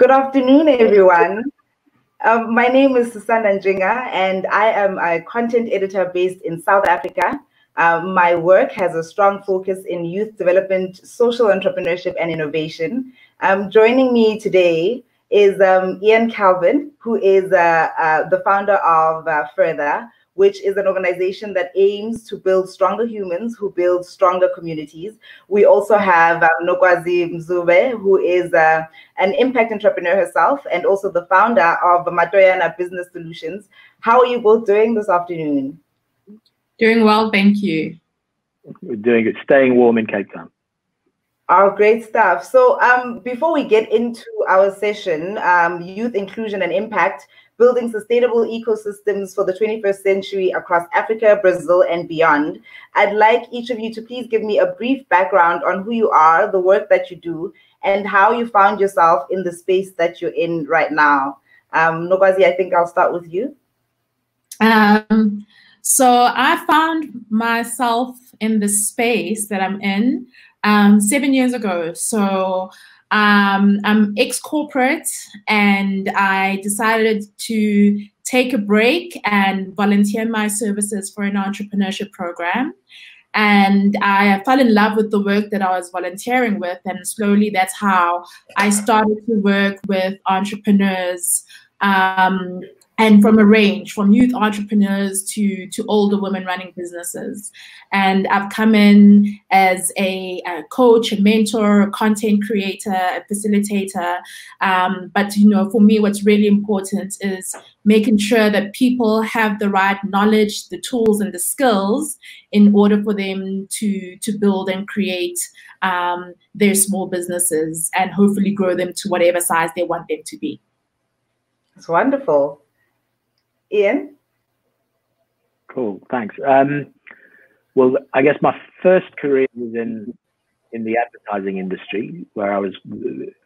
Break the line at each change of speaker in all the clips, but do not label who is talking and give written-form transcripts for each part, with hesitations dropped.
Good afternoon, everyone. My name is Sisanda and I am a content editor based in South Africa. My work has a strong focus in youth development, social entrepreneurship, and innovation. Joining me today is Ian Calvert, who is the founder of Further, which is an organization that aims to build stronger humans who build stronger communities. We also have Nokwazi Mzobe, who is an impact entrepreneur herself and also the founder of Matoyana Business Solutions. How are you both doing this afternoon?
Doing well, thank you.
We're doing it, staying warm in Cape Town.
Oh, great stuff. So before we get into our session, youth inclusion and impact, building sustainable ecosystems for the 21st century across Africa, Brazil, and beyond, I'd like each of you to please give me a brief background on who you are, the work that you do, and how you found yourself in the space that you're in right now. Nokwazi, I think I'll start with you.
So I found myself in the space that I'm in 7 years ago. So I'm ex-corporate and I decided to take a break and volunteer my services for an entrepreneurship program. And I fell in love with the work that I was volunteering with, and slowly that's how I started to work with entrepreneurs and from a range, from youth entrepreneurs to older women running businesses. And I've come in as a coach, a mentor, a content creator, a facilitator. But you know, for me, what's really important is making sure that people have the right knowledge, the tools, and the skills in order for them to build and create their small businesses and hopefully grow them to whatever size they want them to be.
That's wonderful. Ian?
Cool, thanks. Well, I guess my first career was in the advertising industry, where I was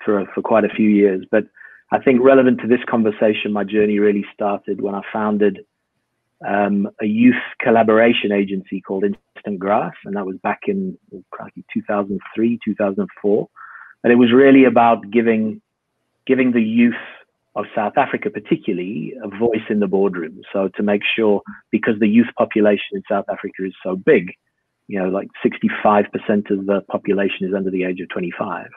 for quite a few years. But I think relevant to this conversation, my journey really started when I founded a youth collaboration agency called Instant Grass, and that was back in 2003, 2004. And it was really about giving the youth of South Africa, particularly, a voice in the boardroom. So to make sure, because the youth population in South Africa is so big, you know, like 65% of the population is under the age of 25.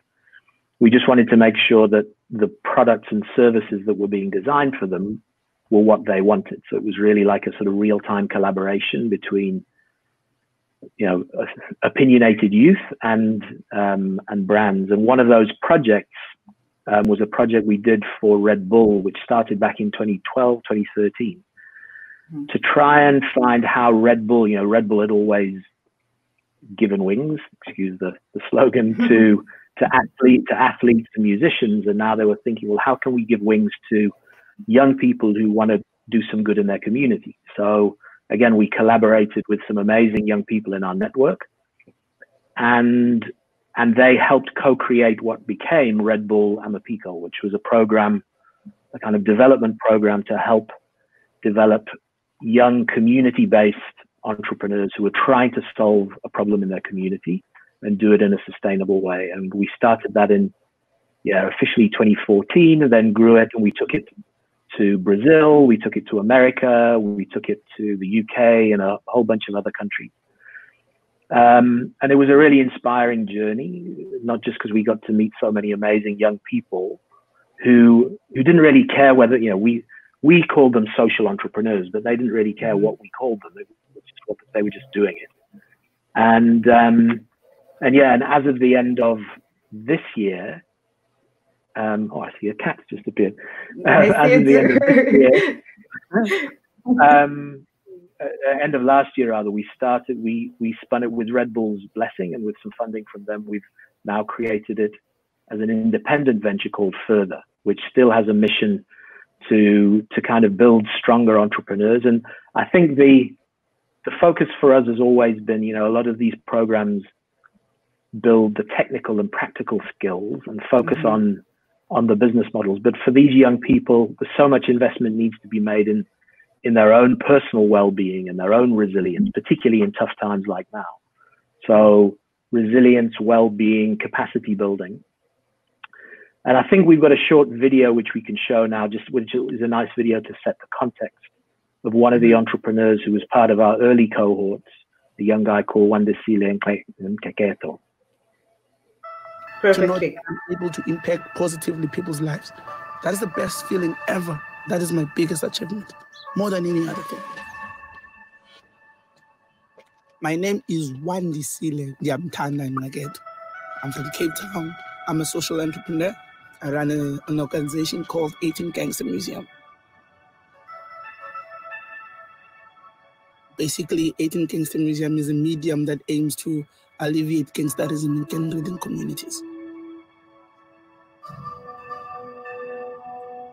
We just wanted to make sure that the products and services that were being designed for them were what they wanted. So it was really like a sort of real-time collaboration between, you know, opinionated youth and brands. And one of those projects was a project we did for Red Bull, which started back in 2012, 2013, to try and find how Red Bull, you know, Red Bull had always given wings, excuse the slogan, to athletes and musicians. And now they were thinking, well, how can we give wings to young people who want to do some good in their community? So again, we collaborated with some amazing young people in our network, and they helped co-create what became Red Bull Amaphiko, which was a program, a kind of development program to help develop young community-based entrepreneurs who were trying to solve a problem in their community and do it in a sustainable way. And we started that in, officially 2014, and then grew it, and we took it to Brazil, we took it to America, we took it to the UK and a whole bunch of other countries. And it was a really inspiring journey, not just because we got to meet so many amazing young people who didn't really care whether, you know, we called them social entrepreneurs, but they didn't really care what we called them. It was just what they were just doing it. And as of the end of this year, I see a cat just appeared. As of the end of this year, end of last year, rather, we spun it with Red Bull's blessing, and with some funding from them, we've now created it as an independent venture called Further, which still has a mission to kind of build stronger entrepreneurs. And I think the focus for us has always been, you know, a lot of these programs build the technical and practical skills and focus on the business models. But for these young people, there's so much investment needs to be made in their own personal well-being and their own resilience, particularly in tough times like now. So resilience, well-being, capacity building. And I think we've got a short video which we can show now, which is a nice video to set the context of one of the entrepreneurs who was part of our early cohorts, a young guy called Wandisile Nkeketo.
Perfect.
To know that I'm able to impact positively people's lives. That is the best feeling ever. That is my biggest achievement, more than any other thing. My name is Wandisile Nkeketo. I'm from Cape Town. I'm a social entrepreneur. I run an organization called 18 Gangster Museum. Basically, 18 Gangster Museum is a medium that aims to alleviate gangsterism in gang-ridden communities.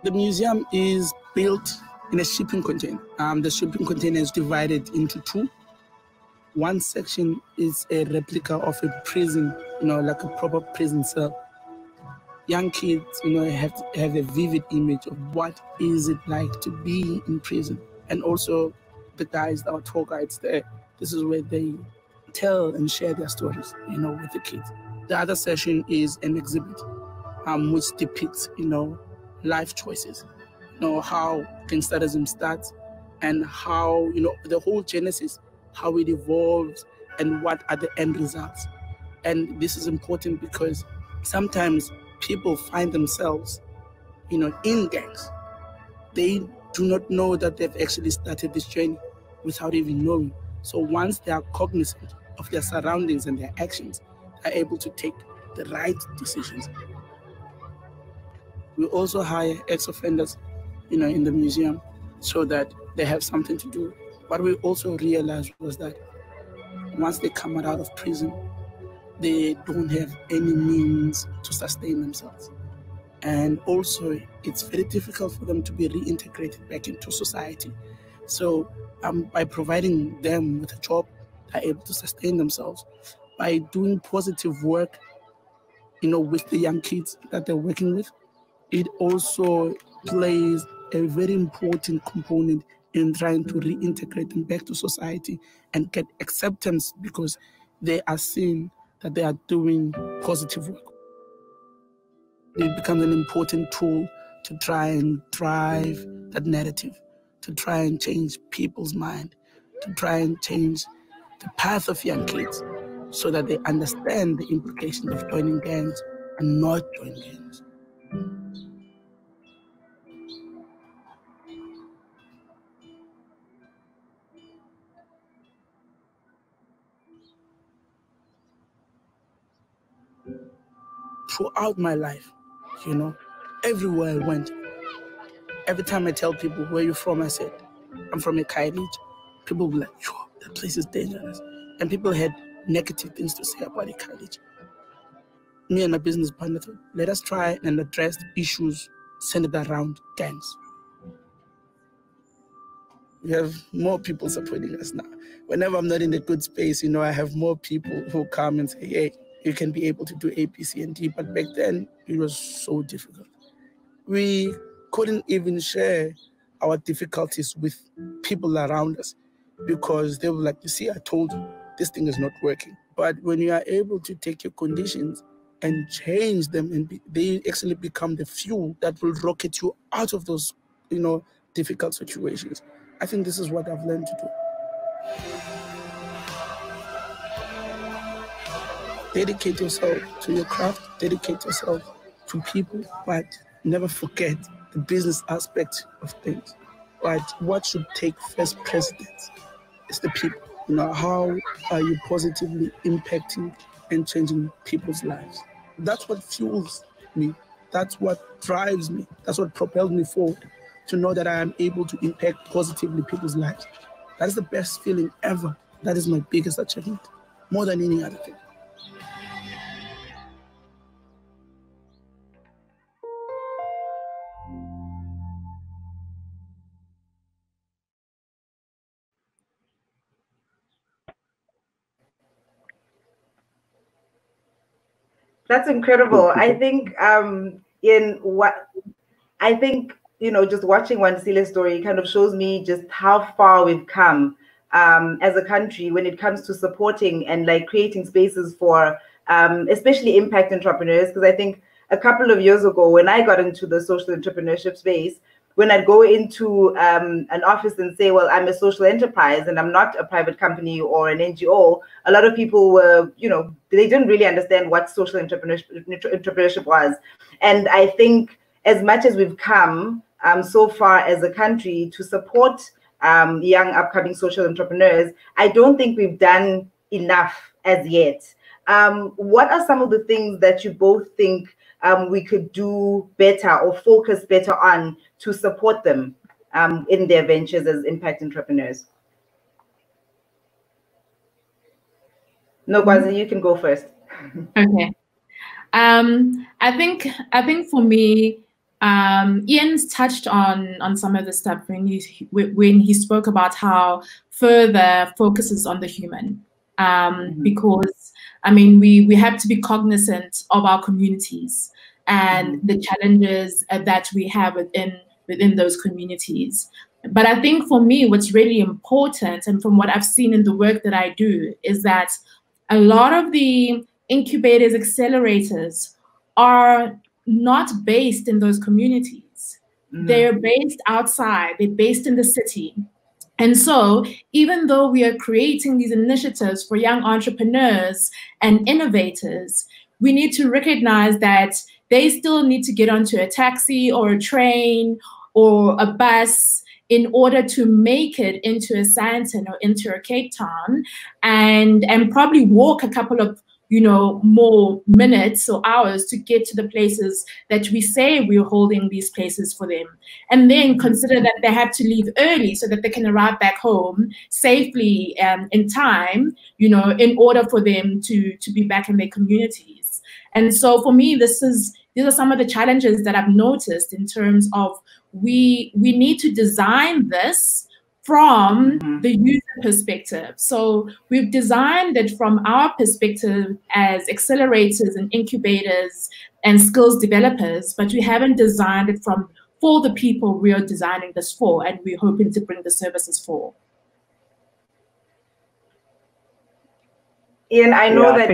The museum is built in a shipping container. The shipping container is divided into two. One section is a replica of a prison, like a proper prison cell. Young kids, have a vivid image of what is it like to be in prison. And also the guys, our tour guides there, this is where they tell and share their stories, with the kids. The other session is an exhibit, which depicts, life choices, how gangsterism starts and how, the whole genesis, how it evolves and what are the end results. And this is important because sometimes people find themselves, in gangs. They do not know that they've actually started this journey without even knowing. So once they are cognizant of their surroundings and their actions, they're able to take the right decisions. We also hire ex-offenders, in the museum so that they have something to do. What we also realized was that once they come out of prison, they don't have any means to sustain themselves. And also, it's very difficult for them to be reintegrated back into society. So by providing them with a job, they're able to sustain themselves. By doing positive work, with the young kids that they're working with, it also plays a very important component in trying to reintegrate them back to society and get acceptance because they are seeing that they are doing positive work. It becomes an important tool to try and drive that narrative, to try and change people's mind, to try and change the path of young kids so that they understand the implications of joining gangs and not joining gangs. Throughout my life, everywhere I went, every time I tell people, where you from, I said, I'm from a Kairij. People will be like, yo, that place is dangerous. And people had negative things to say about a Kairij. Me and my business partner thought, let us try and address issues centered around gangs. We have more people supporting us now. Whenever I'm not in a good space, I have more people who come and say, hey, you can be able to do A, B, C, and D. But back then, it was so difficult. We couldn't even share our difficulties with people around us because they were like, you see, I told you, this thing is not working. But when you are able to take your conditions and change them, and they actually become the fuel that will rocket you out of those, difficult situations. I think this is what I've learned to do. Dedicate yourself to your craft, dedicate yourself to people, but never forget the business aspect of things. But what should take first precedence is the people. How are you positively impacting and changing people's lives? That's what fuels me. That's what drives me. That's what propels me forward, to know that I am able to impact positively people's lives. That is the best feeling ever. That is my biggest achievement, more than any other thing.
That's incredible. I think just watching Wandisile's story kind of shows me just how far we've come as a country when it comes to supporting and like creating spaces for especially impact entrepreneurs. Because I think a couple of years ago, when I got into the social entrepreneurship space, when I'd go into an office and say, well, I'm a social enterprise and I'm not a private company or an NGO, a lot of people were, they didn't really understand what social entrepreneurship was. And I think as much as we've come so far as a country to support young upcoming social entrepreneurs, I don't think we've done enough as yet. What are some of the things that you both think we could do better or focus better on to support them in their ventures as impact entrepreneurs? Nokwazi, you can go first.
Okay. I think for me, Ian's touched on some of the stuff when he spoke about how further focuses on the human, because I mean we have to be cognizant of our communities and the challenges that we have within those communities. But I think for me, what's really important, and from what I've seen in the work that I do, is that a lot of the incubators, accelerators are not based in those communities. They're based outside, they're based in the city. And so even though we are creating these initiatives for young entrepreneurs and innovators, we need to recognize that they still need to get onto a taxi or a train or a bus in order to make it into a Sandton or into a Cape Town, and probably walk a couple of more minutes or hours to get to the places that we say we're holding these places for them. And then consider that they have to leave early so that they can arrive back home safely in time, in order for them to be back in their communities. And so for me, these are some of the challenges that I've noticed in terms of we need to design this from the user perspective. So we've designed it from our perspective as accelerators and incubators and skills developers, but we haven't designed it for the people we are designing this for, and we're hoping to bring the services for.
Ian, I know that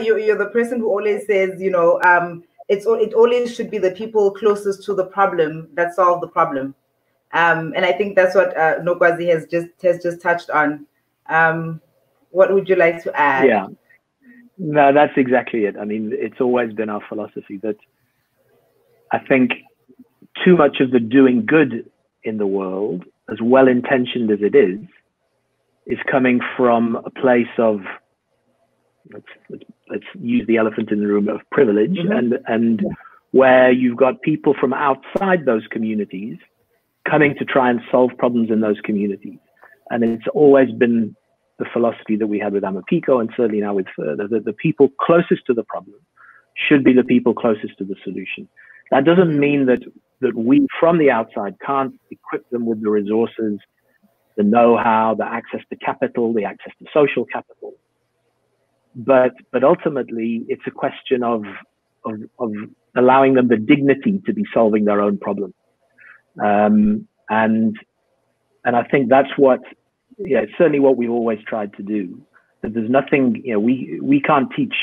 you're the person who always says, it always should be the people closest to the problem that solve the problem. And I think that's what Nokwazi has just touched on. What would you like to add?
Yeah, no, that's exactly it. I mean, it's always been our philosophy that I think too much of the doing good in the world, as well-intentioned as it is coming from a place of, let's use the elephant in the room, of privilege, and where you've got people from outside those communities coming to try and solve problems in those communities. And it's always been the philosophy that we had with Amaphiko, and certainly now with Further, that the people closest to the problem should be the people closest to the solution. That doesn't mean that we from the outside can't equip them with the resources, the know-how, the access to capital, the access to social capital. But ultimately, it's a question of allowing them the dignity to be solving their own problems. And I think that's it's certainly what we've always tried to do. That there's nothing, we can't teach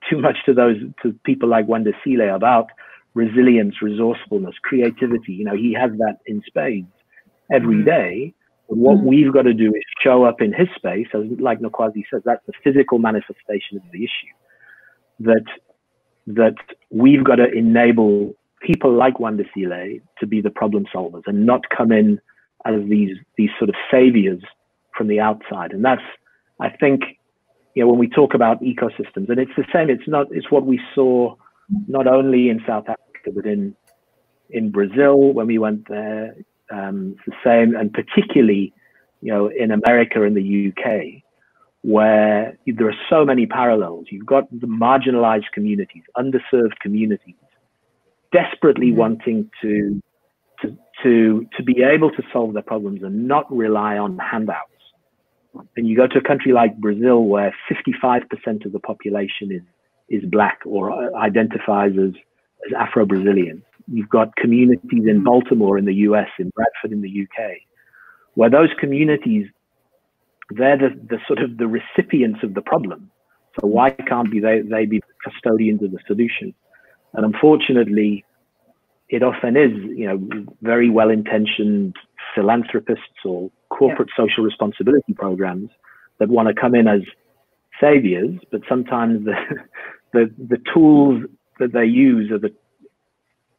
too much to people like Wandisile about resilience, resourcefulness, creativity. He has that in spades every day. But what we've got to do is show up in his space, as like Nokwazi says, that's the physical manifestation of the issue. That we've got to enable people like Wandisile to be the problem solvers and not come in as these sort of saviors from the outside. And that's, I think, when we talk about ecosystems, and it's the same, it's what we saw not only in South Africa, but in Brazil when we went there. It's the same, and particularly, in America and the UK, where there are so many parallels. You've got the marginalized communities, underserved communities, desperately wanting to be able to solve their problems and not rely on handouts. And you go to a country like Brazil, where 55% of the population is Black or identifies as Afro-Brazilian. You've got communities in Baltimore in the US, in Bradford in the UK, where those communities, they're the sort of the recipients of the problem. So why can't they be custodians of the solution? And unfortunately, it often is, you know, very well-intentioned philanthropists or corporate social responsibility programs that want to come in as saviors, but sometimes the tools that they use are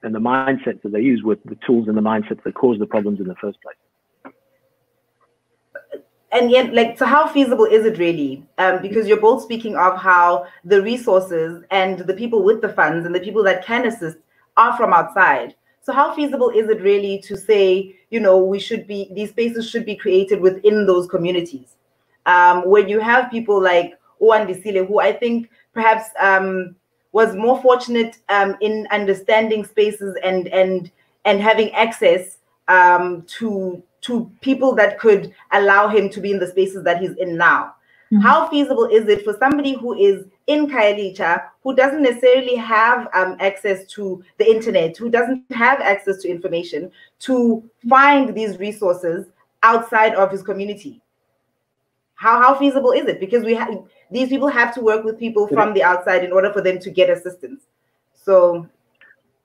and the mindsets that they use with the tools and the mindsets that cause the problems in the first place.
And yet, like, so how feasible is it really? Because you're both speaking of how the resources and the people with the funds and the people that can assist are from outside. So how feasible is it really to say, you know, these spaces should be created within those communities? When you have people like Oandisile, who I think perhaps was more fortunate in understanding spaces and having access to people that could allow him to be in the spaces that he's in now. Mm-hmm. How feasible is it for somebody who is in Khayelitsha, who doesn't necessarily have access to the internet, who doesn't have access to information, to find these resources outside of his community? How feasible is it? Because these people have to work with people from the outside in order for them to get assistance. So,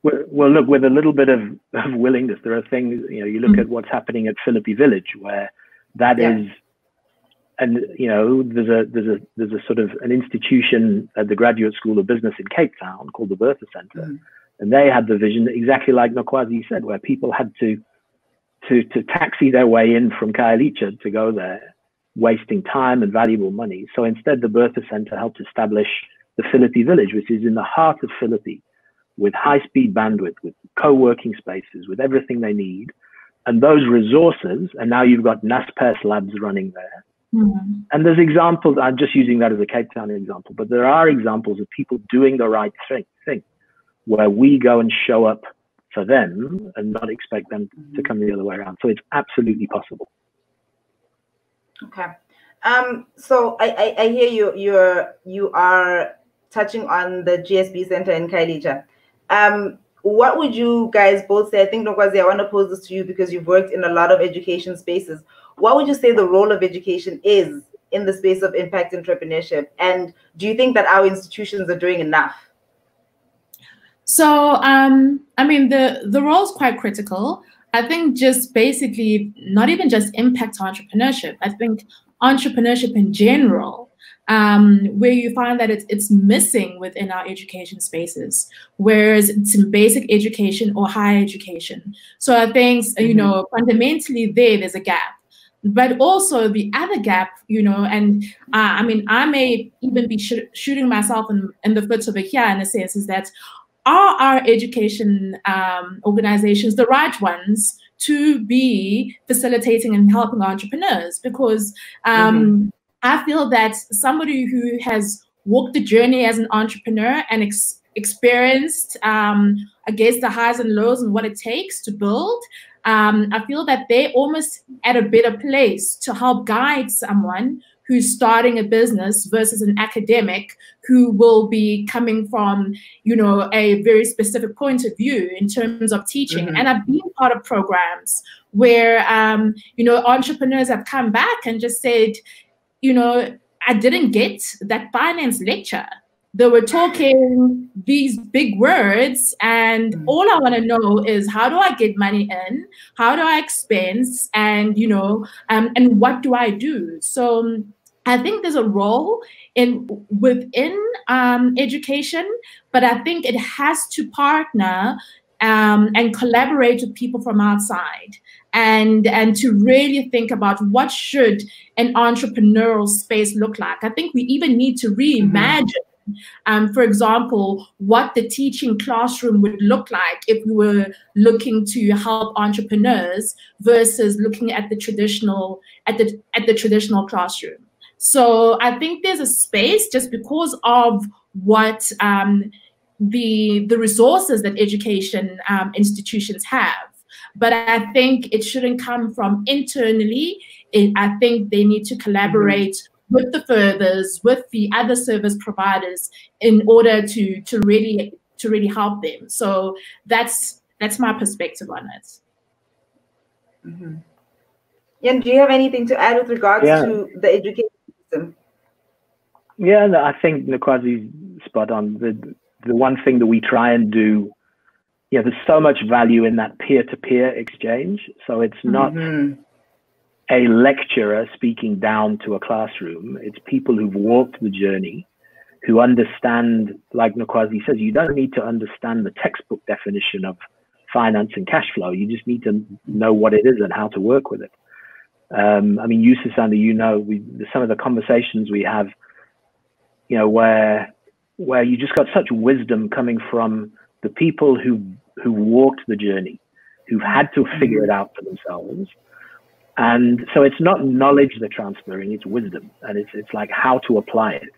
well, look, with a little bit of willingness, there are things, you know, you look at what's happening at Philippi Village, where that is, and you know, there's a sort of an institution at the Graduate School of Business in Cape Town called the Bertha Center, and they had the vision exactly like Nokwazi said, where people had to taxi their way in from Khayelitsha to go there, wasting time and valuable money. So instead, the Bertha Center helped establish the Philippi Village, which is in the heart of Philippi, with high-speed bandwidth, with co-working spaces, with everything they need. And those resources, and now you've got NASPERS labs running there. And there's examples, I'm just using that as a Cape Town example, but there are examples of people doing the right thing, where we go and show up for them and not expect them to come the other way around. So it's absolutely possible.
Okay. So I hear you are touching on the GSB Center in Khayelitsha. What would you guys both say? I think, Nokwazi, I want to pose this to you because you've worked in a lot of education spaces. What would you say the role of education is in the space of impact entrepreneurship? And do you think that our institutions are doing enough?
So, I mean, the role is quite critical. I think just basically, not even just impact entrepreneurship, I think entrepreneurship in general, where you find that it's missing within our education spaces, whereas it's in basic education or higher education. So I think, you know, fundamentally there's a gap. But also the other gap, you know, and I mean, I may even be shooting myself in the foot over here in a sense, is that are our education organizations the right ones to be facilitating and helping entrepreneurs? Because I feel that somebody who has walked the journey as an entrepreneur and experienced, I guess, the highs and lows and what it takes to build, I feel that they're almost at a better place to help guide someone who's starting a business versus an academic who will be coming from, you know, a very specific point of view in terms of teaching. And I've been part of programs where, you know, entrepreneurs have come back and just said, you know, I didn't get that finance lecture. They were talking these big words, and all I want to know is, how do I get money in? How do I expense? And, you know, and what do I do? So I think there's a role within education, but I think it has to partner and collaborate with people from outside, and to really think about what should an entrepreneurial space look like. I think we even need to reimagine, for example, what the teaching classroom would look like if we were looking to help entrepreneurs versus looking at the traditional traditional classroom. So I think there's a space just because of what the resources that education institutions have. But I think it shouldn't come from internally. I think they need to collaborate with the furthers, with the other service providers in order to really help them. So that's my perspective on it.
And do you have anything to add with regards to the education system?
Yeah, no, I think Nokwazi's spot on. The one thing that we try and do, yeah, there's so much value in that peer-to-peer exchange. So it's not a lecturer speaking down to a classroom. It's people who've walked the journey, who understand, like Nokwazi says, you don't need to understand the textbook definition of finance and cash flow. You just need to know what it is and how to work with it. I mean, you, Sisanda, you know, some of the conversations we have, you know, where you just got such wisdom coming from the people who walked the journey, who've had to figure it out for themselves. And so it's not knowledge they're transferring, it's wisdom. And it's like how to apply it.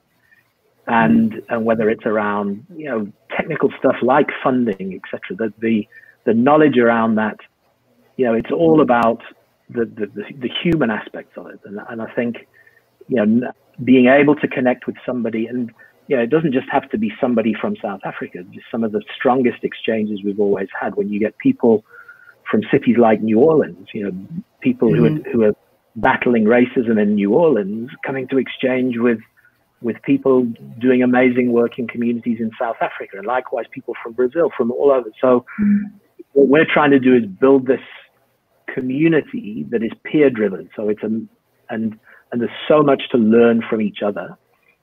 And whether it's around, you know, technical stuff like funding, etc., the knowledge around that, you know, it's all about the human aspects of it. And I think, you know, being able to connect with somebody, and, you know, it doesn't just have to be somebody from South Africa. Just some of the strongest exchanges we've always had when you get people from cities like New Orleans, you know, people who are battling racism in New Orleans, coming to exchange with people doing amazing work in communities in South Africa, and likewise people from Brazil, from all over. So what we're trying to do is build this community that is peer driven. So it's and there's so much to learn from each other.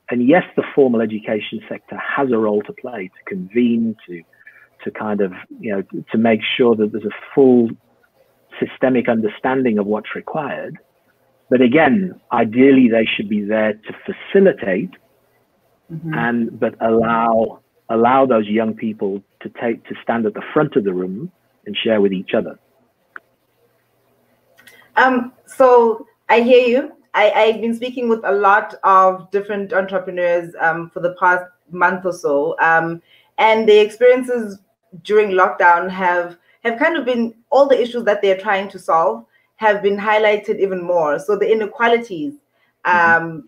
And yes, the formal education sector has a role to play, to convene, to kind of, you know, to make sure that there's a full systemic understanding of what's required. But again, ideally they should be there to facilitate but allow those young people to stand at the front of the room and share with each other.
So I hear you. I've been speaking with a lot of different entrepreneurs for the past month or so, and the experiences during lockdown have kind of been, all the issues that they're trying to solve have been highlighted even more. So the inequalities have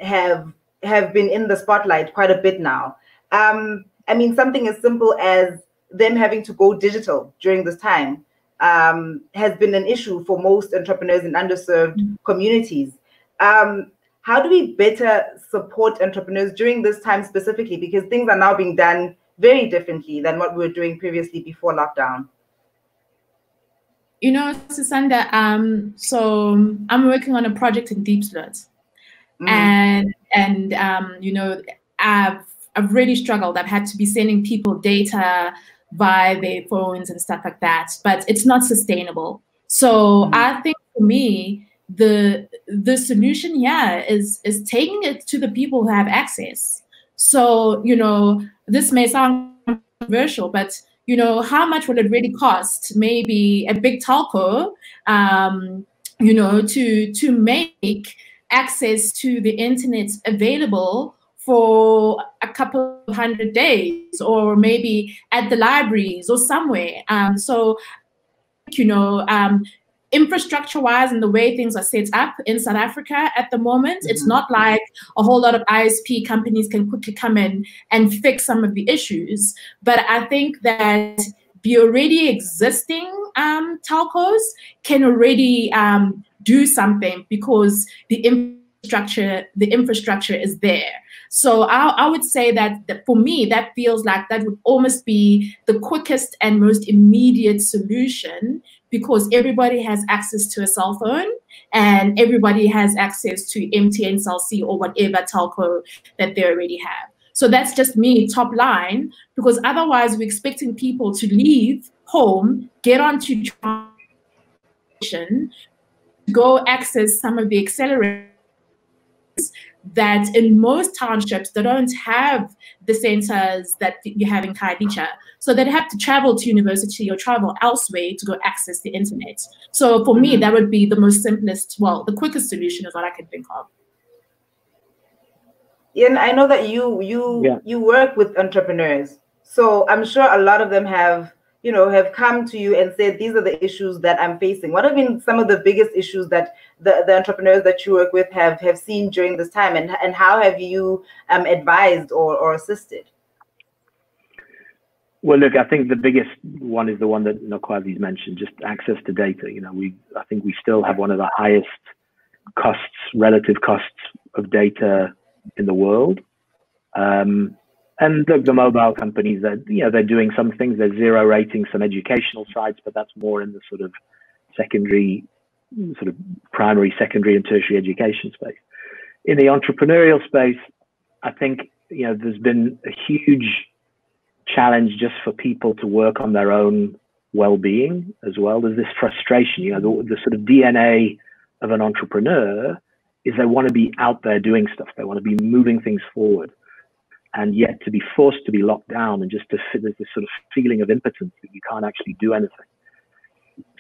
been in the spotlight quite a bit now. I mean, something as simple as them having to go digital during this time has been an issue for most entrepreneurs in underserved communities. How do we better support entrepreneurs during this time specifically? Because things are now being done very differently than what we were doing previously before lockdown.
You know, Sisanda, so I'm working on a project in Diepsloot. And you know, I've really struggled. I've had to be sending people data via their phones and stuff like that, but it's not sustainable. So I think for me, the solution here is taking it to the people who have access. So, you know, this may sound controversial, but you know, how much will it really cost maybe a big telco, you know, to make access to the internet available for a couple of 100 days, or maybe at the libraries or somewhere. So, you know, infrastructure-wise and the way things are set up in South Africa at the moment, it's not like a whole lot of ISP companies can quickly come in and fix some of the issues. But I think that the already existing telcos can already do something because the infrastructure is there. So I would say that for me, that feels like that would almost be the quickest and most immediate solution, because everybody has access to a cell phone and everybody has access to MTN, Cell C, or whatever telco that they already have. So that's just me, top line, because otherwise we're expecting people to leave home, get onto transportation, go access some of the accelerators that in most townships, they don't have the centers that you have in Khayelitsha. So they'd have to travel to university or travel elsewhere to go access the internet. So for me, that would be the most simplest, well, the quickest solution is what I can think of.
Yeah, and I know that you work with entrepreneurs. So I'm sure a lot of them have come to you and said, these are the issues that I'm facing. What have been some of the biggest issues that the entrepreneurs that you work with have seen during this time, and how have you advised or assisted?
Well, look, I think the biggest one is the one that Nokwazi's mentioned, just access to data. You know, I think we still have one of the highest relative costs of data in the world. And look, the mobile companies, that they're doing some things. They're zero rating some educational sites, but that's more in the sort of secondary, sort of primary, secondary, and tertiary education space. In the entrepreneurial space, I think there's been a huge challenge just for people to work on their own well-being as well. There's this frustration. The sort of DNA of an entrepreneur is they want to be out there doing stuff. They want to be moving things forward. And yet to be forced to be locked down and just there's this sort of feeling of impotence that you can't actually do anything.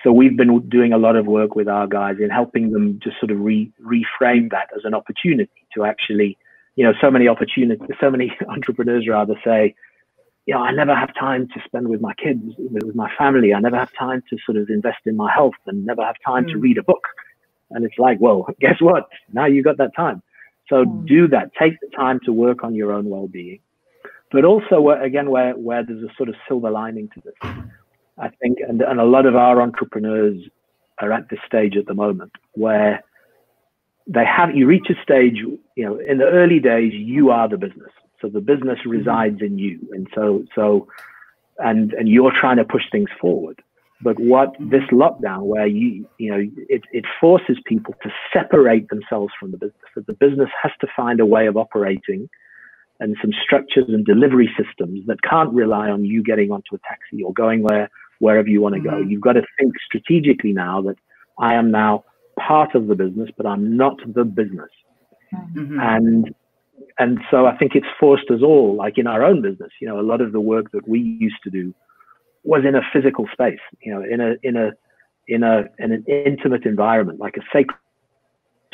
So we've been doing a lot of work with our guys in helping them just sort of reframe that as an opportunity to actually, so many entrepreneurs rather say, I never have time to spend with my kids, with my family. I never have time to sort of invest in my health and never have time to read a book. And it's like, well, guess what? Now you got that time. So do that. Take the time to work on your own well-being. But also, again, where there's a sort of silver lining to this, I think, and a lot of our entrepreneurs are at this stage at the moment where you reach a stage, in the early days, you are the business. So the business resides in you. And and you're trying to push things forward. But what this lockdown, where it forces people to separate themselves from the business. So the business has to find a way of operating and some structures and delivery systems that can't rely on you getting onto a taxi or going wherever you want to go. You've got to think strategically now that I am now part of the business, but I'm not the business. And so I think it's forced us all, like in our own business, a lot of the work that we used to do was in a physical space, in an intimate environment, like a sacred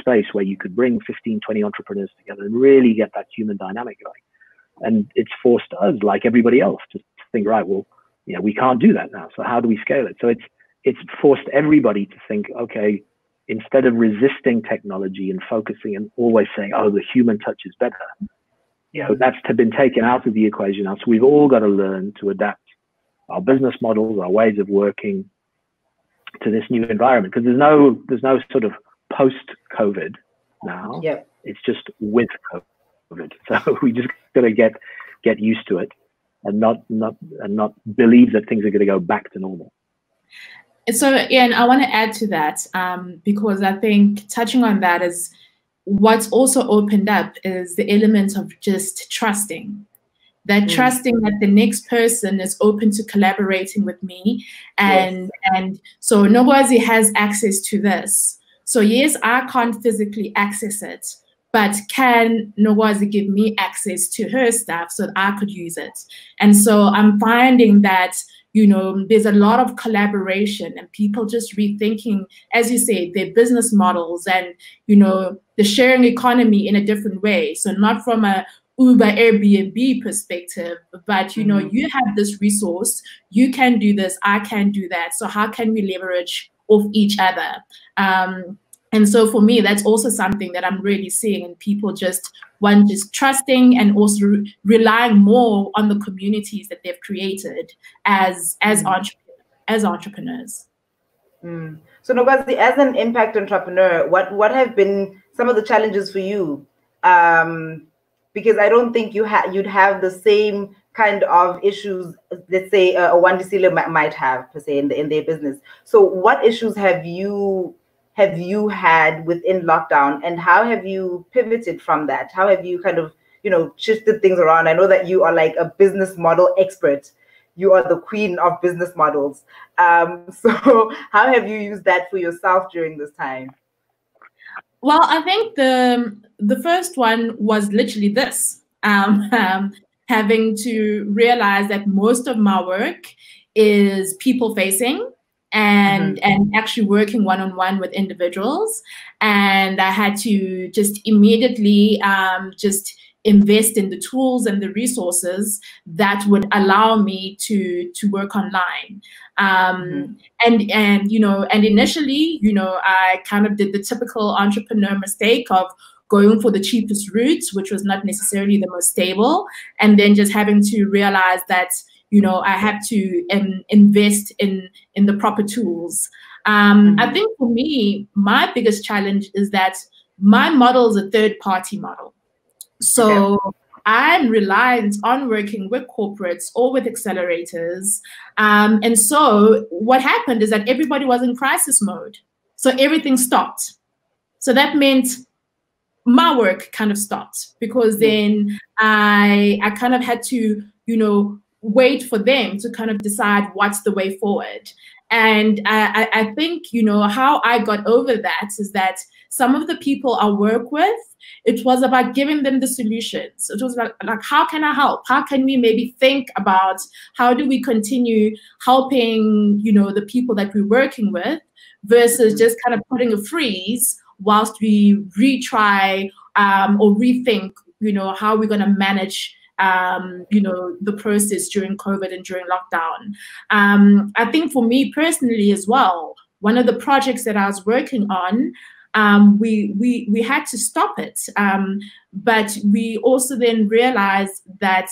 space where you could bring 15, 20 entrepreneurs together and really get that human dynamic going. And it's forced us, like everybody else, to think, right, well, we can't do that now. So how do we scale it? So it's forced everybody to think, okay, instead of resisting technology and focusing and always saying, oh, the human touch is better, that's been taken out of the equation now. So we've all got to learn to adapt our business models, our ways of working to this new environment, because there's no sort of post-COVID now. It's just with COVID. So we just got to get used to it and not believe that things are going to go back to normal.
So, and I want to add to that because I think touching on that is what's also opened up is the element of just trusting. That trusting that the next person is open to collaborating with me. And so Nokwazi has access to this. So yes, I can't physically access it, but can Nokwazi give me access to her stuff so that I could use it? And so I'm finding that, there's a lot of collaboration and people just rethinking, as you say, their business models and, the sharing economy in a different way. So not from a Uber, Airbnb perspective, but you have this resource, you can do this, I can do that. So how can we leverage off each other? And so for me, that's also something that I'm really seeing, and people just trusting and also relying more on the communities that they've created as entrepreneurs.
So Nokwazi, as an impact entrepreneur, what have been some of the challenges for you? Because I don't think you'd have the same kind of issues, let's say a one decile might have per se in their business. So what issues have you had within lockdown, and how have you pivoted from that? How have you kind of, shifted things around? I know that you are like a business model expert. You are the queen of business models. So how have you used that for yourself during this time?
Well, I think the first one was literally this, having to realize that most of my work is people facing and actually working one-on-one with individuals. And I had to just immediately just invest in the tools and the resources that would allow me to work online. And initially, I kind of did the typical entrepreneur mistake of going for the cheapest route, which was not necessarily the most stable, and then just having to realize that, I have to invest in the proper tools. I think for me, my biggest challenge is that my model is a third-party model. So I'm reliant on working with corporates or with accelerators. And so what happened is that everybody was in crisis mode. So everything stopped. So that meant my work kind of stopped, because then I kind of had to, you know, wait for them to kind of decide what's the way forward. And I think, you know, how I got over that is that some of the people I work with, it was about giving them the solutions. It was like how can I help? How can we maybe think about how do we continue helping, you know, the people that we're working with, versus just kind of putting a freeze whilst we retry or rethink, you know, how we're going to manage you know, the process during COVID and during lockdown. I think for me personally as well, one of the projects that I was working on, we had to stop it. But we also then realized that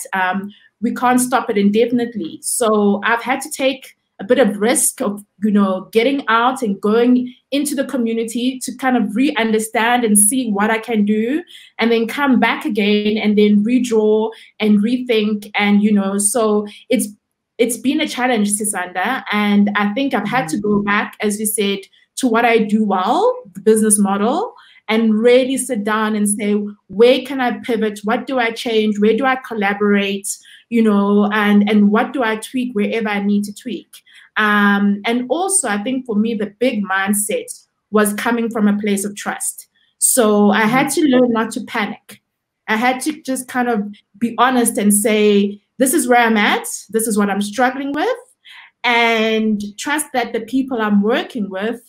we can't stop it indefinitely. So I've had to take a bit of risk of, you know, getting out and going into the community to kind of re-understand and see what I can do, and then come back again and then redraw and rethink. And, you know, so it's been a challenge, Sisanda. And I think I've had to go back, as you said, to what I do well, the business model, and really sit down and say, where can I pivot? What do I change? Where do I collaborate? You know, and what do I tweak wherever I need to tweak? And also, I think for me, the big mindset was coming from a place of trust. So I had to learn not to panic. I had to just kind of be honest and say, this is where I'm at. This is what I'm struggling with. And trust that the people I'm working with,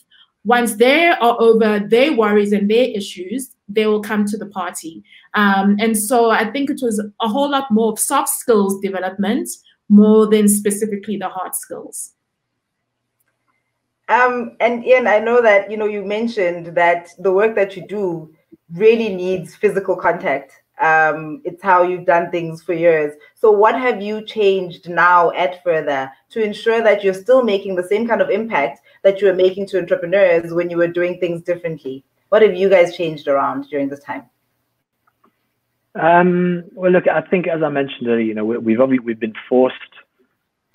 once they are over their worries and their issues, they will come to the party. And so I think it was a whole lot more of soft skills development more than specifically the hard skills.
And Ian, I know that, you know, you mentioned that the work that you do really needs physical contact. It's how you've done things for years. So what have you changed now at Further to ensure that you're still making the same kind of impact that you were making to entrepreneurs when you were doing things differently? What have you guys changed around during this time?
Well, look, I think, as I mentioned earlier, you know, we've been forced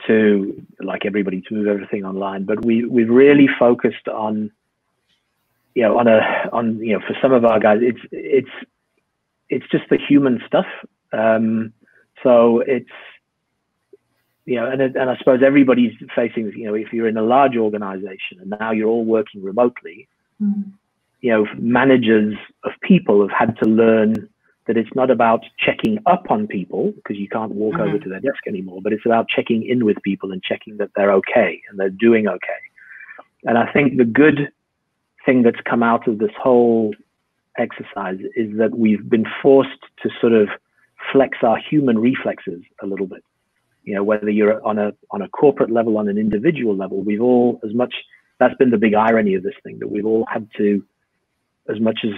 to, like everybody, to move everything online, but we've really focused on, you know, on you know, for some of our guys, it's just the human stuff. So it's, you know, and I suppose everybody's facing, you know, if you're in a large organization and now you're all working remotely, you know, managers of people have had to learn that it's not about checking up on people, because you can't walk over to their desk anymore, but it's about checking in with people and checking that they're okay and they're doing okay. And I think the good thing that's come out of this whole exercise is that we've been forced to sort of flex our human reflexes a little bit. You know, whether you're on a corporate level, on an individual level, we've all, as much, that's been the big irony of this thing, that we've all had to, as much as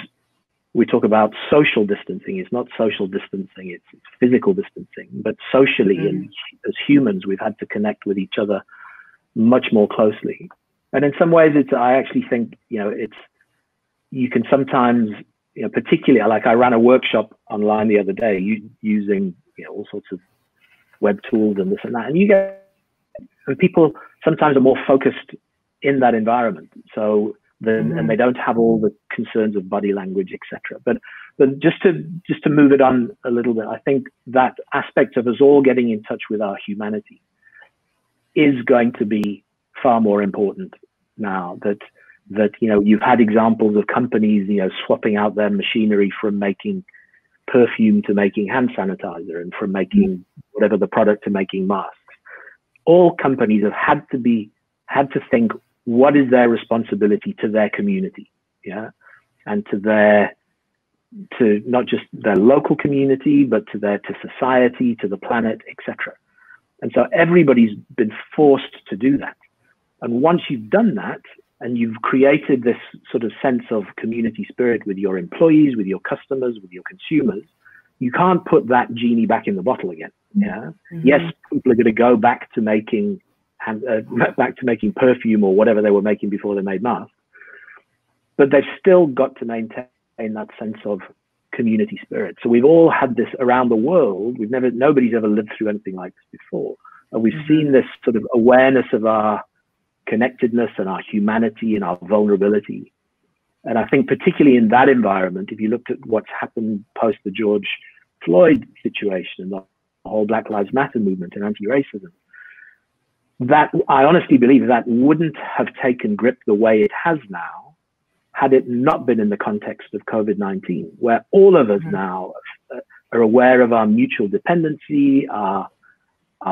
we talk about social distancing, it's not social distancing, it's physical distancing, but socially and as humans, we've had to connect with each other much more closely. And in some ways, I actually think, you know, you can sometimes, you know, particularly, like I ran a workshop online the other day using, you know, all sorts of web tools and this and that, and you get, people sometimes are more focused in that environment. So then, and they don't have all the concerns of body language, etc. But just to move it on a little bit, I think that aspect of us all getting in touch with our humanity is going to be far more important now. That you know, you've had examples of companies, you know, swapping out their machinery from making perfume to making hand sanitizer, and from making whatever the product to making masks. All companies have had to think, what is their responsibility to their community, yeah, and to not just their local community, but to society, to the planet, etc. And so everybody's been forced to do that. And once you've done that, and you've created this sort of sense of community spirit with your employees, with your customers, with your consumers, you can't put that genie back in the bottle again. Yeah. Yes, people are going to go back to making perfume or whatever they were making before they made masks, but they've still got to maintain that sense of community spirit. So we've all had this around the world. Nobody's ever lived through anything like this before. And we've seen this sort of awareness of our connectedness and our humanity and our vulnerability. And I think particularly in that environment, if you looked at what's happened post the George Floyd situation and the whole Black Lives Matter movement and anti-racism, that I honestly believe that wouldn't have taken grip the way it has now had it not been in the context of COVID-19, where all of us now are aware of our mutual dependency, our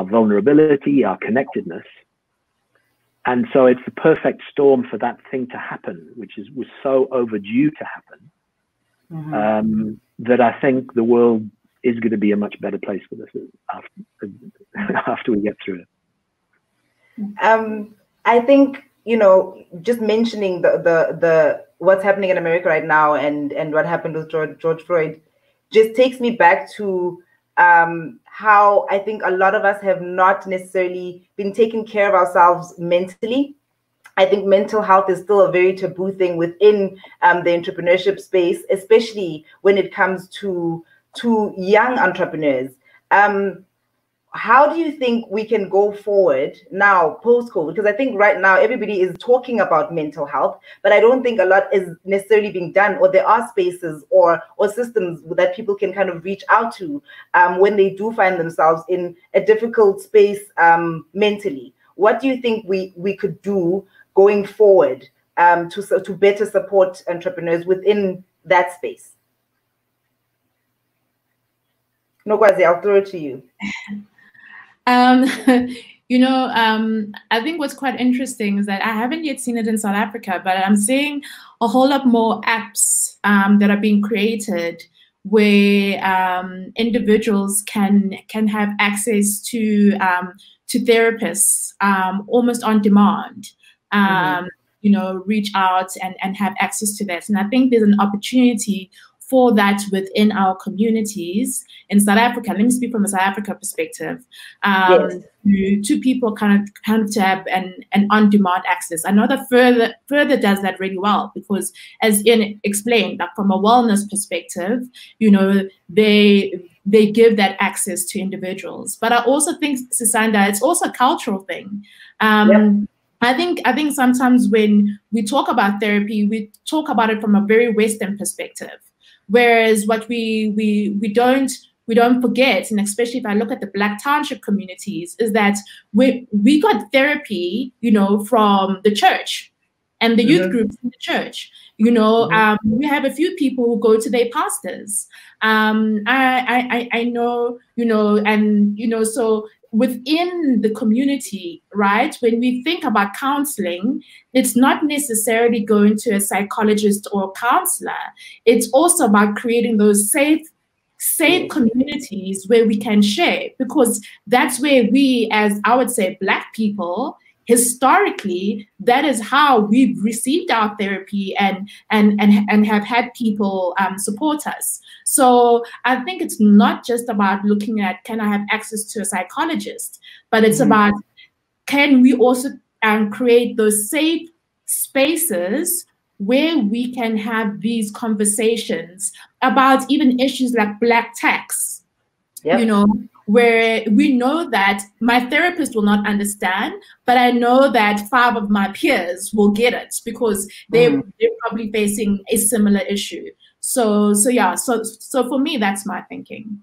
vulnerability, our connectedness. And so it's the perfect storm for that thing to happen, which was so overdue to happen, that I think the world is going to be a much better place for this after we get through it.
I think, you know, just mentioning the what's happening in America right now and what happened with George Floyd just takes me back to how I think a lot of us have not necessarily been taking care of ourselves mentally. I think mental health is still a very taboo thing within the entrepreneurship space, especially when it comes to young entrepreneurs. How do you think we can go forward now post-COVID? Because I think right now everybody is talking about mental health, but I don't think a lot is necessarily being done, or there are spaces or systems that people can kind of reach out to when they do find themselves in a difficult space mentally. What do you think we could do going forward to better support entrepreneurs within that space? Nokwazi, I'll throw it to you.
You know, I think what's quite interesting is that I haven't yet seen it in South Africa, but I'm seeing a whole lot more apps that are being created where individuals can have access to therapists almost on demand. You know, reach out and have access to that. And I think there's an opportunity for that within our communities in South Africa. Let me speak from a South Africa perspective.
Yes.
To people kind of to have an on-demand access. I know that further does that really well, because as Ian explained, like from a wellness perspective, you know, they give that access to individuals. But I also think, Sisanda, it's also a cultural thing. I think sometimes when we talk about therapy, we talk about it from a very Western perspective. Whereas what we don't forget, and especially if I look at the Black Township communities, is that we got therapy, you know, from the church and the youth groups in the church. You know, we have a few people who go to their pastors. I know, you know, and you know, so within the community, right, when we think about counseling, it's not necessarily going to a psychologist or a counselor. It's also about creating those safe communities where we can share, because that's where we, as I would say, Black people, historically, that is how we've received our therapy and have had people support us. So I think it's not just about looking at, can I have access to a psychologist, but it's about, can we also create those safe spaces where we can have these conversations about even issues like Black tax, you know, where we know that my therapist will not understand, but I know that 5 of my peers will get it because they're probably facing a similar issue. So for me, that's my thinking.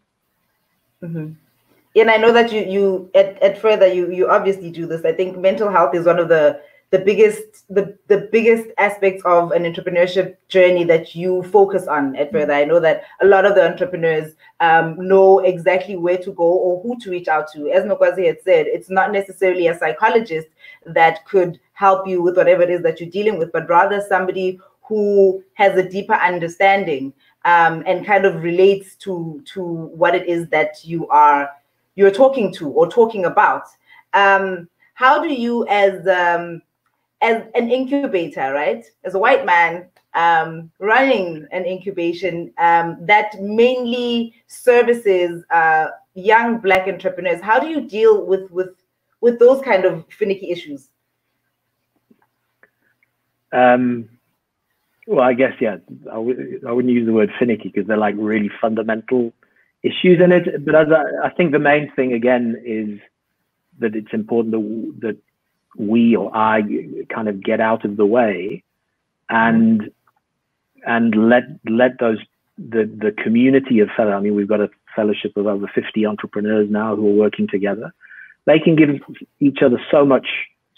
And I know that you at Further, you obviously do this. I think mental health is one of the biggest aspects of an entrepreneurship journey that you focus on at Further. I know that a lot of the entrepreneurs know exactly where to go or who to reach out to. As Nokwazi had said, it's not necessarily a psychologist that could help you with whatever it is that you're dealing with, but rather somebody who has a deeper understanding and kind of relates to what it is that you're talking to or talking about. How do you, as an incubator, right, as a white man running an incubation that mainly services young Black entrepreneurs, how do you deal with those kind of finicky issues?
Well, I guess, yeah, I wouldn't use the word finicky because they're like really fundamental issues in it. But I think the main thing, again, is that it's important that we or I kind of get out of the way and let the community of fellow, I mean, we've got a fellowship of over 50 entrepreneurs now who are working together. They can give each other so much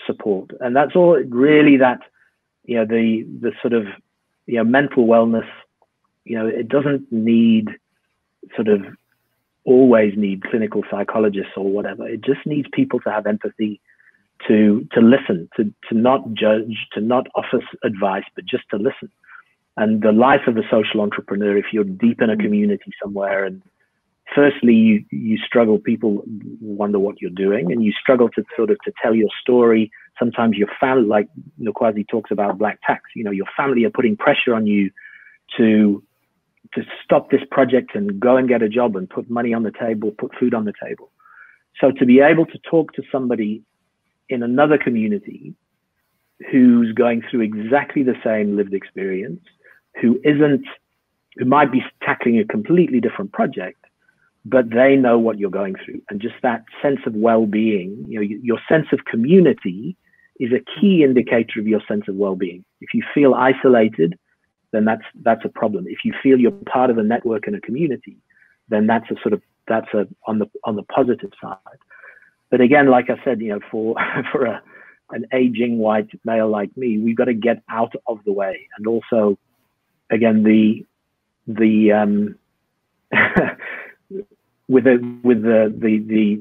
support. And that's all really that, you know, the sort of, you know, mental wellness, you know, it doesn't need sort of always need clinical psychologists or whatever. It just needs people to have empathy, to listen, to not judge, to not offer advice, but just to listen. And the life of a social entrepreneur, if you're deep in a community somewhere and firstly you struggle, people wonder what you're doing, and you struggle to sort of to tell your story. Sometimes your family, like Nokwazi talks about black tax, you know, your family are putting pressure on you to stop this project and go and get a job and put money on the table, put food on the table. So to be able to talk to somebody in another community who's going through exactly the same lived experience, who might be tackling a completely different project, but they know what you're going through, and just that sense of well-being, you know, your sense of community is a key indicator of your sense of well-being. If you feel isolated, then that's a problem. If you feel you're part of a network and a community, then that's on the positive side. But again, like I said, you know, for an aging white male like me, we've got to get out of the way. And also, again, the with the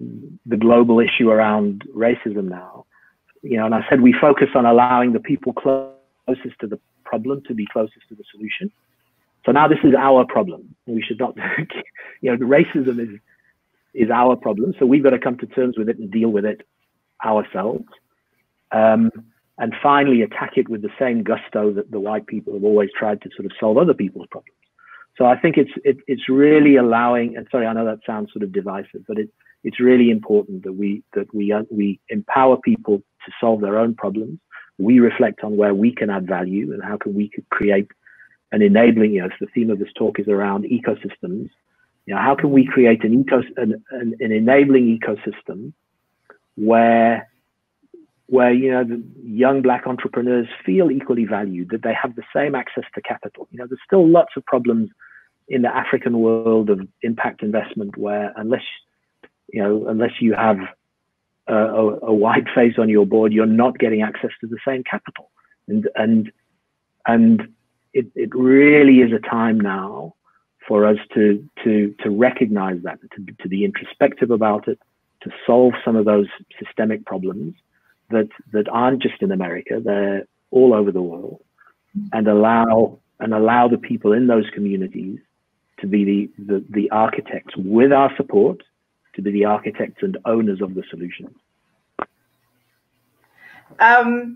global issue around racism now, you know, and I said we focus on allowing the people closest to the problem to be closest to the solution. So now this is our problem. We should not, you know, the racism is our problem. So we've got to come to terms with it and deal with it ourselves. And finally attack it with the same gusto that the white people have always tried to sort of solve other people's problems. So I think it's really allowing, and sorry, I know that sounds sort of divisive, but it's really important that we empower people to solve their own problems. We reflect on where we can add value and how can we create an enabling, you know, the theme of this talk is around ecosystems. You know, how can we create an enabling ecosystem where you know, the young black entrepreneurs feel equally valued, that they have the same access to capital. You know, there's still lots of problems in the African world of impact investment where unless you have a white face on your board, you're not getting access to the same capital. And it really is a time now for us to recognize that, to be introspective about it, to solve some of those systemic problems that aren't just in America, they're all over the world, and allow the people in those communities to be the architects, with our support, to be the architects and owners of the solution.
I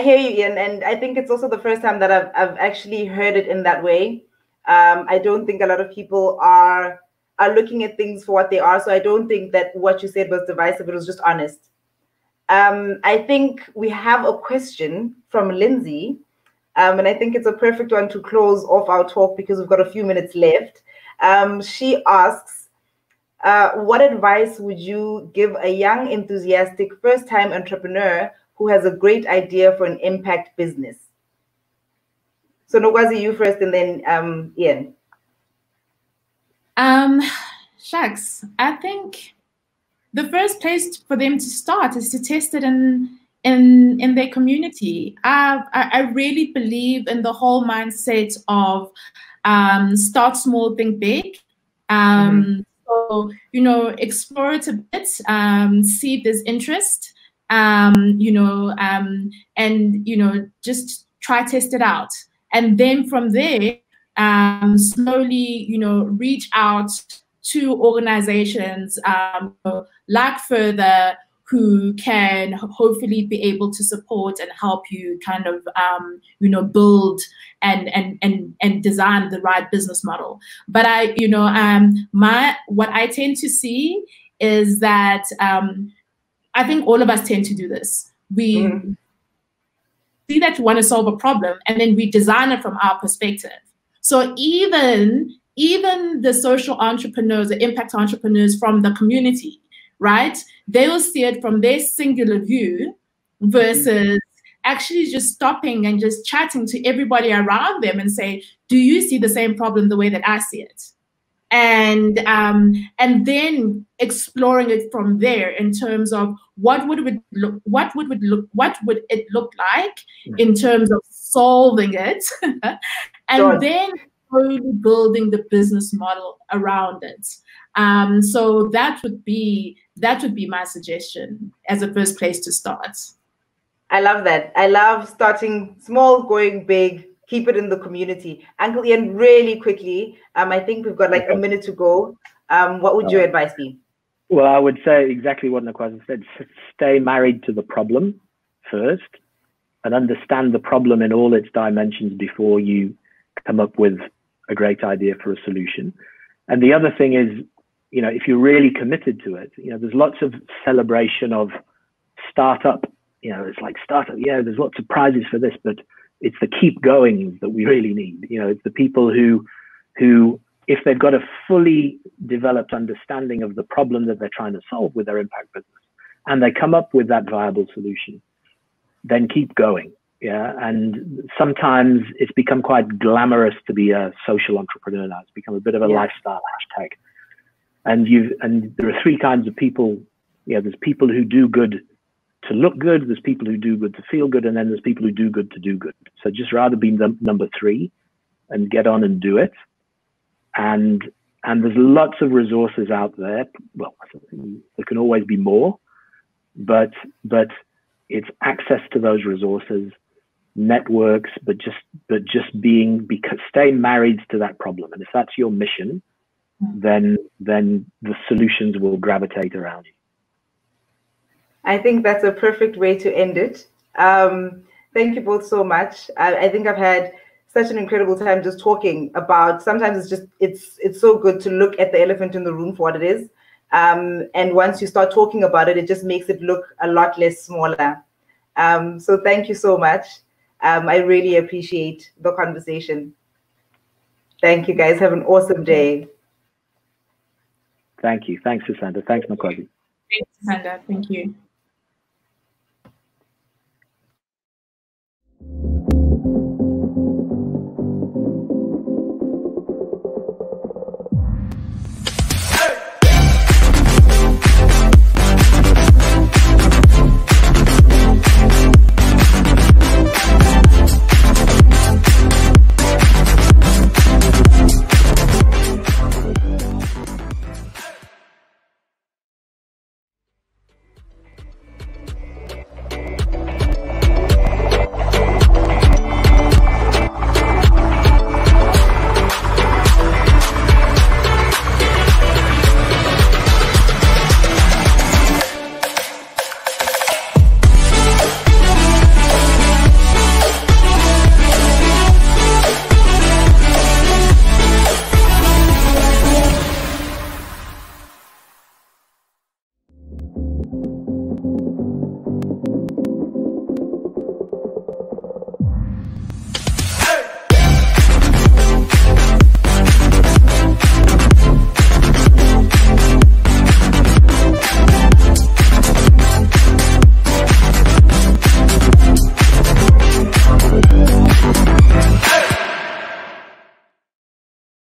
hear you, Ian, and I think it's also the first time that I've actually heard it in that way. I don't think a lot of people are looking at things for what they are, so I don't think that what you said was divisive, it was just honest. I think we have a question from Lindsay, and I think it's a perfect one to close off our talk because we've got a few minutes left. She asks, what advice would you give a young, enthusiastic, first-time entrepreneur who has a great idea for an impact business? So Nokwazi, you first, and then Ian.
Shucks, I think the first place for them to start is to test it in their community. I really believe in the whole mindset of start small, think big. So, you know, explore it a bit, see if there's interest, and, you know, just try test it out. And then from there, slowly, you know, reach out to organizations like Further, who can hopefully be able to support and help you kind of, you know, build and design the right business model. But what I tend to see is that I think all of us tend to do this. We see that you want to solve a problem, and then we design it from our perspective. So even the social entrepreneurs, the impact entrepreneurs from the community, right? They will see it from their singular view versus actually just stopping and just chatting to everybody around them and say, do you see the same problem the way that I see it? And then exploring it from there in terms of what would it look like in terms of solving it, and then slowly building the business model around it. So that would be my suggestion as a first place to start.
I love that. I love starting small, going big. Keep it in the community. Uncle Ian, really quickly, I think we've got like a minute to go. What would your advice be?
Well, I would say exactly what Nokwazi said. Stay married to the problem first and understand the problem in all its dimensions before you come up with a great idea for a solution. And the other thing is, if you're really committed to it, there's lots of celebration of startup. It's like startup. Yeah, there's lots of prizes for this, but it's the keep going that we really need. It's the people who, if they've got a fully developed understanding of the problem that they're trying to solve with their impact business, and they come up with that viable solution, then keep going. Yeah, and sometimes it's become quite glamorous to be a social entrepreneur now. It's become a bit of a lifestyle hashtag. And there are three kinds of people. There's people who do good to look good, there's people who do good to feel good, and then there's people who do good to do good. So just rather be number three and get on and do it. And there's lots of resources out there. Well, there can always be more, but it's access to those resources, networks, but stay married to that problem. And if that's your mission, then the solutions will gravitate around you.
I think that's a perfect way to end it. Thank you both so much. I think I've had such an incredible time just talking about, sometimes it's so good to look at the elephant in the room for what it is. And once you start talking about it, it just makes it look a lot less smaller. So thank you so much. I really appreciate the conversation. Thank you guys. Have an awesome day.
Thank you. Thanks, Sisanda. Thanks, Nokwazi.
Thanks, Sisanda. Thank you.